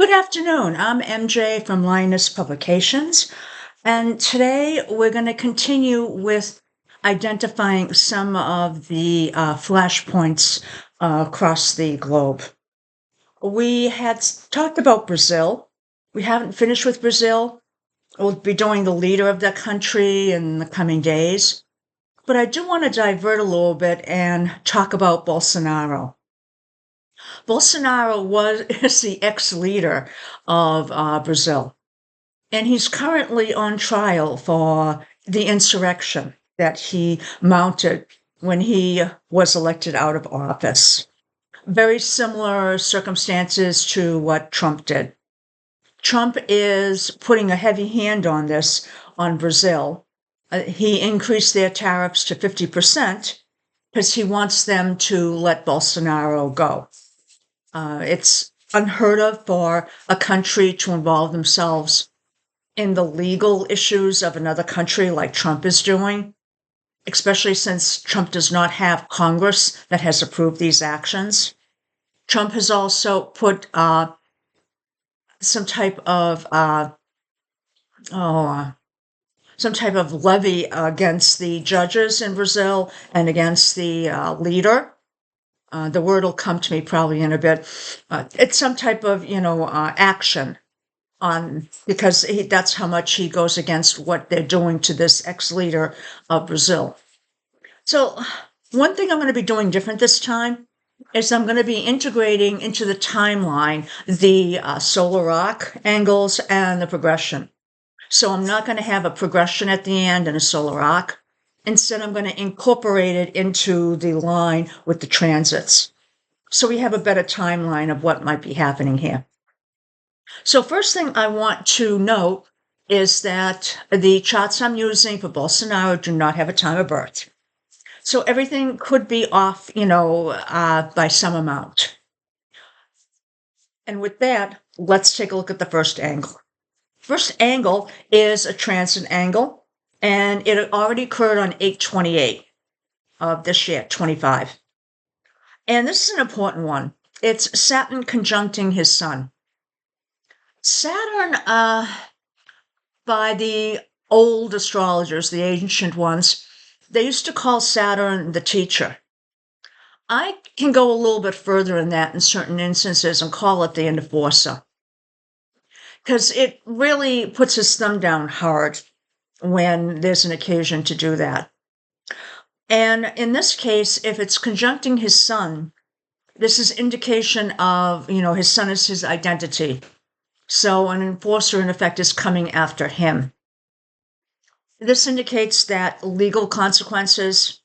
Good afternoon. I'm MJ from Lioness Publications, and today we're going to continue with identifying some of the flashpoints across the globe. We had talked about Brazil. We haven't finished with Brazil. We'll be doing the leader of the country in the coming days. But I do want to divert a little bit and talk about Bolsonaro. Bolsonaro is the ex-leader of Brazil, and he's currently on trial for the insurrection that he mounted when he was elected out of office. Very similar circumstances to what Trump did. Trump is putting a heavy hand on this on Brazil. He increased their tariffs to 50% because he wants them to let Bolsonaro go. It's unheard of for a country to involve themselves in the legal issues of another country like Trump is doing, especially since Trump does not have Congress that has approved these actions. Trump has also put some type of levy against the judges in Brazil and against the leader. The word will come to me probably in a bit. It's some type of, action because that's how much he goes against what they're doing to this ex-leader of Brazil. So one thing I'm going to be doing different this time is I'm going to be integrating into the timeline the solar rock angles and the progression. So I'm not going to have a progression at the end and a solar rock. Instead, I'm going to incorporate it into the line with the transits. So we have a better timeline of what might be happening here. So first thing I want to note is that the charts I'm using for Bolsonaro do not have a time of birth. So everything could be off, by some amount. And with that, let's take a look at the first angle. First angle is a transit angle, and it already occurred on 8/28 of this year, 25. And this is an important one. It's Saturn conjuncting his sun. Saturn, by the old astrologers, the ancient ones, they used to call Saturn the teacher. I can go a little bit further in that in certain instances and call it the enforcer, because it really puts his thumb down hard when there's an occasion to do that. And in this case, if it's conjuncting his sun, this is indication of, his sun is his identity. So an enforcer, in effect, is coming after him. This indicates that legal consequences,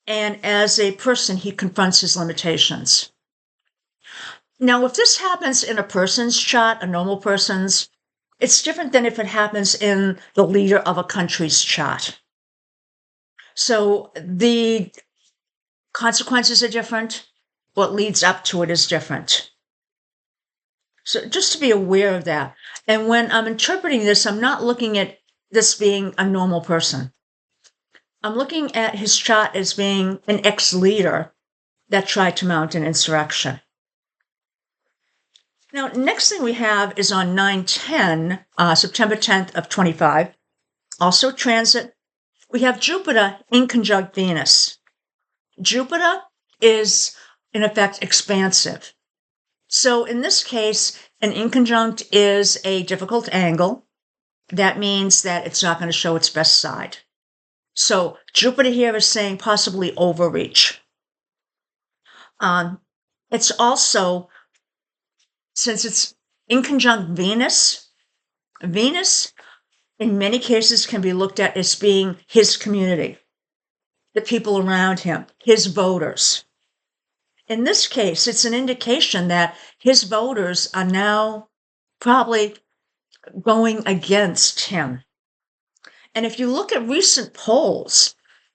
and as a person, he confronts his limitations. Now, if this happens in a person's chart, a normal person's, it's different than if it happens in the leader of a country's chart. So the consequences are different. What leads up to it is different. So just to be aware of that. And when I'm interpreting this, I'm not looking at this being a normal person. I'm looking at his chart as being an ex-leader that tried to mount an insurrection. Now, next thing we have is on 9/10, September 10th of 25, also transit. We have Jupiter in conjunct Venus. Jupiter is, in effect, expansive. So in this case, an inconjunct is a difficult angle. That means that it's not going to show its best side. So Jupiter here is saying possibly overreach. It's also, since it's inconjunct Venus, Venus in many cases can be looked at as being his community, the people around him, his voters. In this case, it's an indication that his voters are now probably going against him. And if you look at recent polls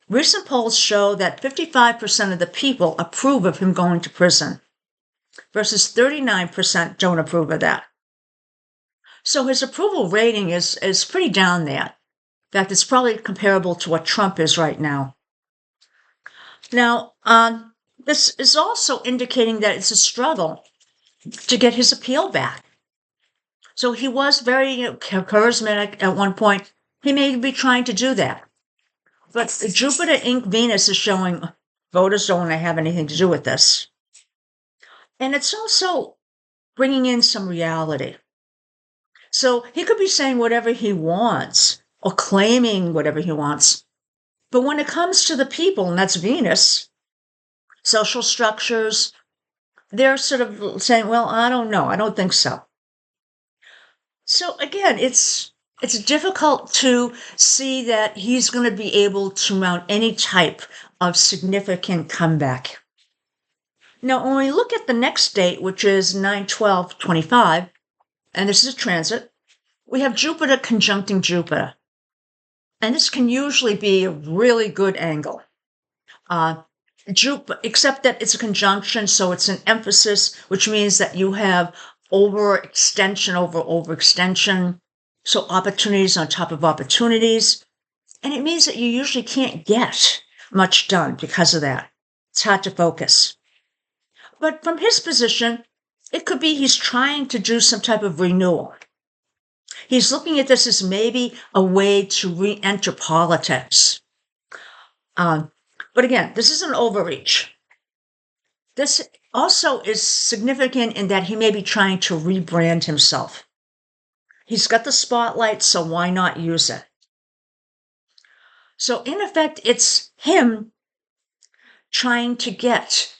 show that 55% of the people approve of him going to prison versus 39% don't approve of that. So his approval rating is pretty down there. In fact, it's probably comparable to what Trump is right now. Now, this is also indicating that it's a struggle to get his appeal back. So he was very charismatic at one point. He may be trying to do that. But Jupiter ink Venus is showing voters don't want to have anything to do with this. And it's also bringing in some reality. So he could be saying whatever he wants or claiming whatever he wants. But when it comes to the people, and that's Venus, social structures, they're sort of saying, well, I don't know. I don't think so. So again, it's difficult to see that he's going to be able to mount any type of significant comeback. Now, when we look at the next date, which is 9/12/25, and this is a transit, we have Jupiter conjuncting Jupiter. And this can usually be a really good angle. Except that it's a conjunction, so it's an emphasis, which means that you have overextension over overextension, so opportunities on top of opportunities. And it means that you usually can't get much done because of that. It's hard to focus. But from his position, it could be he's trying to do some type of renewal. He's looking at this as maybe a way to re-enter politics. But again, this is an overreach. This also is significant in that he may be trying to rebrand himself. He's got the spotlight, so why not use it? So in effect, it's him trying to get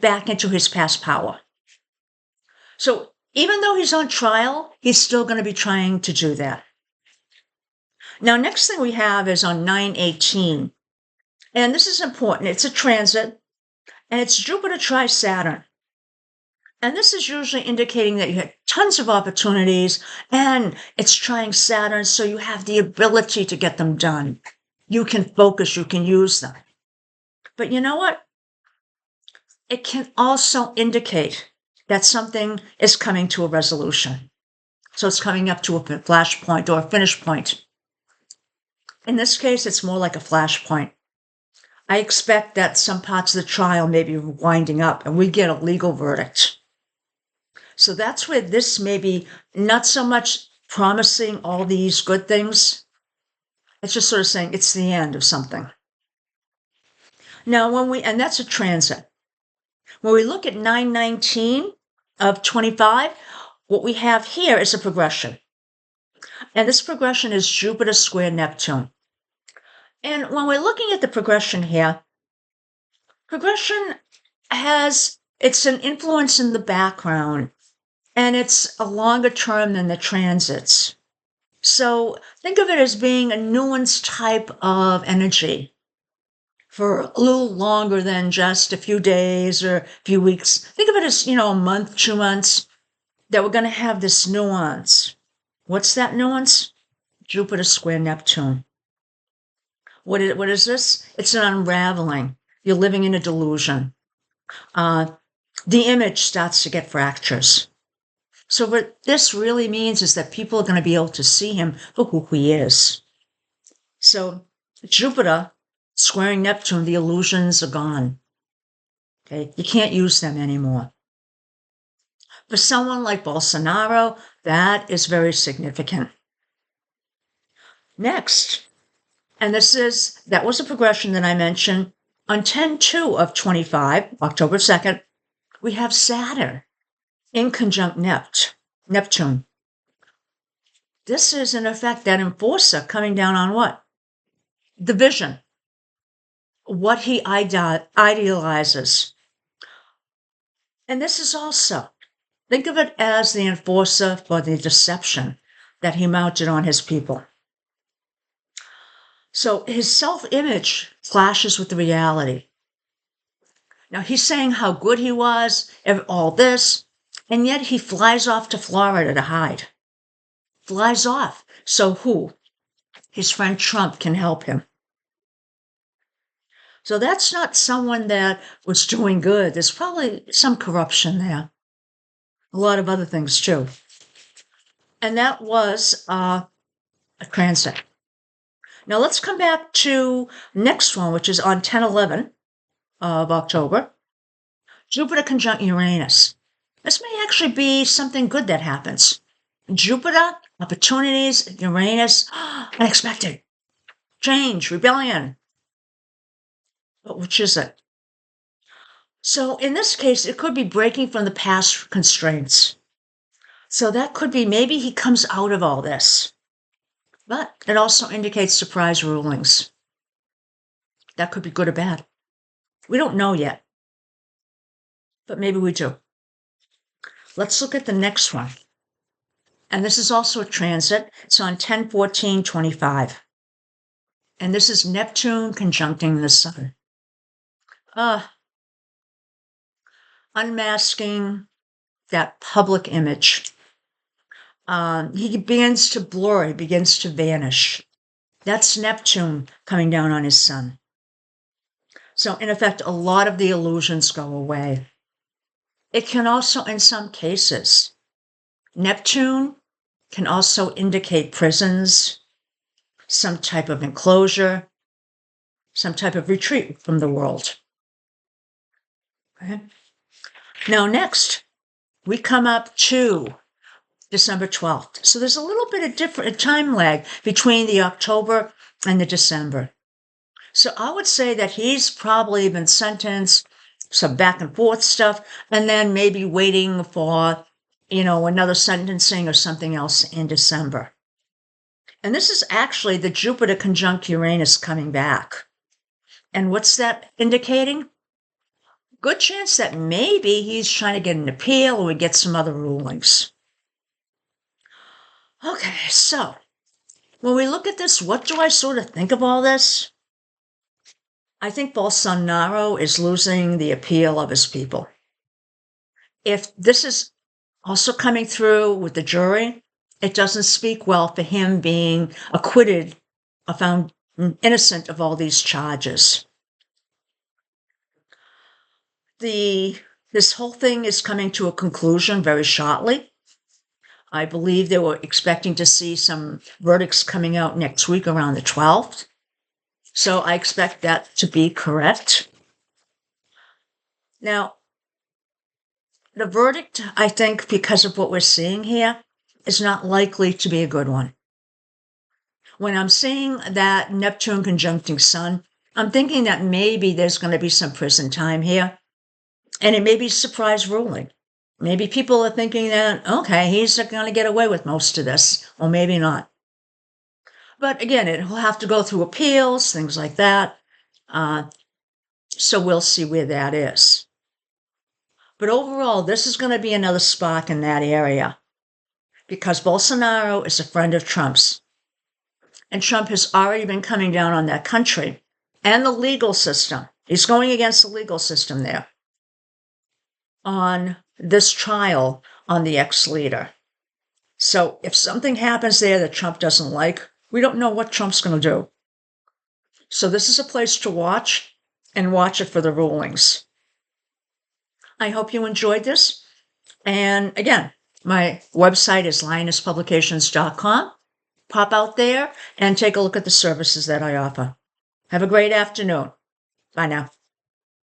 back into his past power. So even though he's on trial, he's still going to be trying to do that. Now, next thing we have is on 9/18. And this is important. It's a transit, and it's Jupiter tri-Saturn. And this is usually indicating that you had tons of opportunities, and it's trying Saturn, so you have the ability to get them done. You can focus, you can use them. But you know what? It can also indicate that something is coming to a resolution. So it's coming up to a flashpoint or a finish point. In this case, it's more like a flashpoint. I expect that some parts of the trial may be winding up and we get a legal verdict. So that's where this may be not so much promising all these good things. It's just sort of saying it's the end of something. Now, and that's a transit. When we look at 9/19/25, what we have here is a progression. And this progression is Jupiter square Neptune. And when we're looking at the progression here, progression it's an influence in the background, and it's a longer term than the transits. So think of it as being a nuance type of energy for a little longer than just a few days or a few weeks. Think of it as, a month, 2 months, that we're going to have this nuance. What's that nuance? Jupiter square Neptune. What is this? It's an unraveling. You're living in a delusion. The image starts to get fractures. So what this really means is that people are going to be able to see him for who he is. So Jupiter squaring Neptune, the illusions are gone. Okay, you can't use them anymore. For someone like Bolsonaro, that is very significant. Next, and that was a progression that I mentioned. On 10/2/25, October 2nd, we have Saturn in conjunct Neptune. This is, in effect, that enforcer coming down on what? The vision. What he idealizes. And this is also, think of it as the enforcer for the deception that he mounted on his people. So his self-image clashes with the reality. Now he's saying how good he was, all this, and yet he flies off to Florida to hide. Flies off. So who? His friend Trump can help him. So that's not someone that was doing good. There's probably some corruption there. A lot of other things too. And that was a transit. Now let's come back to next one, which is on 10/11/October. Jupiter conjunct Uranus. This may actually be something good that happens. Jupiter, opportunities, Uranus, unexpected, change, rebellion. But which is it? So in this case, it could be breaking from the past constraints. So that could be maybe he comes out of all this. But it also indicates surprise rulings. That could be good or bad. We don't know yet. But maybe we do. Let's look at the next one. And this is also a transit. It's on 10/14/25. And this is Neptune conjuncting the Sun. Unmasking that public image. He begins to blur, he begins to vanish. That's Neptune coming down on his Sun. So in effect, a lot of the illusions go away. It can also, in some cases, Neptune can also indicate prisons, some type of enclosure, some type of retreat from the world. Okay. Now next, we come up to December 12th. So there's a little bit of different time lag between the October and the December. So I would say that he's probably been sentenced, some back and forth stuff, and then maybe waiting for, another sentencing or something else in December. And this is actually the Jupiter conjunct Uranus coming back. And what's that indicating? Good chance that maybe he's trying to get an appeal or we get some other rulings. Okay, so when we look at this, what do I sort of think of all this? I think Bolsonaro is losing the appeal of his people. If this is also coming through with the jury, it doesn't speak well for him being acquitted or found innocent of all these charges. This whole thing is coming to a conclusion very shortly. I believe they were expecting to see some verdicts coming out next week around the 12th. So I expect that to be correct. Now, the verdict, I think, because of what we're seeing here, is not likely to be a good one. When I'm seeing that Neptune conjuncting Sun, I'm thinking that maybe there's going to be some prison time here. And it may be surprise ruling. Maybe people are thinking that, okay, he's going to get away with most of this, or maybe not. But again, it will have to go through appeals, things like that. So we'll see where that is. But overall, this is going to be another spark in that area because Bolsonaro is a friend of Trump's. And Trump has already been coming down on that country and the legal system. He's going against the legal system there on this trial on the ex-leader. So if something happens there that Trump doesn't like, we don't know what Trump's going to do. So this is a place to watch and watch it for the rulings. I hope you enjoyed this. And again, my website is lionesspublications.com. Pop out there and take a look at the services that I offer. Have a great afternoon. Bye now.